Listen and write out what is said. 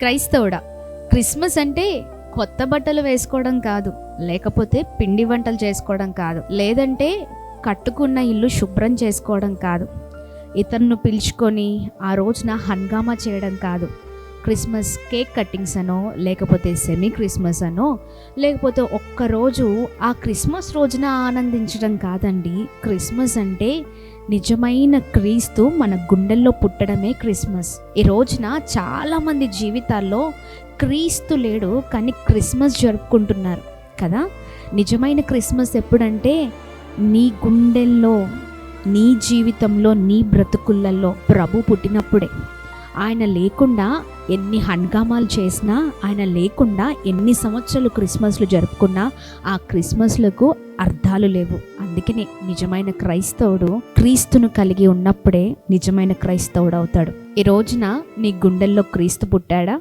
క్రైస్తవుడా, క్రిస్మస్ అంటే కొత్త బట్టలు వేసుకోవడం కాదు, లేకపోతే పిండి వంటలు చేసుకోవడం కాదు, లేదంటే కట్టుకున్న ఇల్లు శుభ్రం చేసుకోవడం కాదు, ఇతరులను పిలుచుకొని ఆ రోజున హంగామా చేయడం కాదు, క్రిస్మస్ కేక్ కట్టింగ్స్ అనో, లేకపోతే సెమీ క్రిస్మస్ అనో, లేకపోతే ఒక్కరోజు ఆ క్రిస్మస్ రోజున ఆనందించడం కాదండి. క్రిస్మస్ అంటే నిజమైన క్రీస్తు మన గుండెల్లో పుట్టడమే క్రిస్మస్. ఈ రోజున చాలామంది జీవితాల్లో క్రీస్తు లేడు, కానీ క్రిస్మస్ జరుపుకుంటున్నారు కదా. నిజమైన క్రిస్మస్ ఎప్పుడంటే నీ గుండెల్లో, నీ జీవితంలో, నీ బ్రతుకులలో ప్రభు పుట్టినప్పుడే. ఆయన లేకుండా ఎన్ని హంగామాలు చేసినా, ఆయన లేకుండా ఎన్ని సంవత్సరాలు క్రిస్మస్లు జరుపుకున్నా ఆ క్రిస్మస్లకు అర్థాలు లేవు. అందుకనే నిజమైన క్రైస్తవుడు క్రీస్తును కలిగి ఉన్నప్పుడే నిజమైన క్రైస్తవుడు అవుతాడు. ఈ రోజున నీ గుండెల్లో క్రీస్తు పుట్టాడా?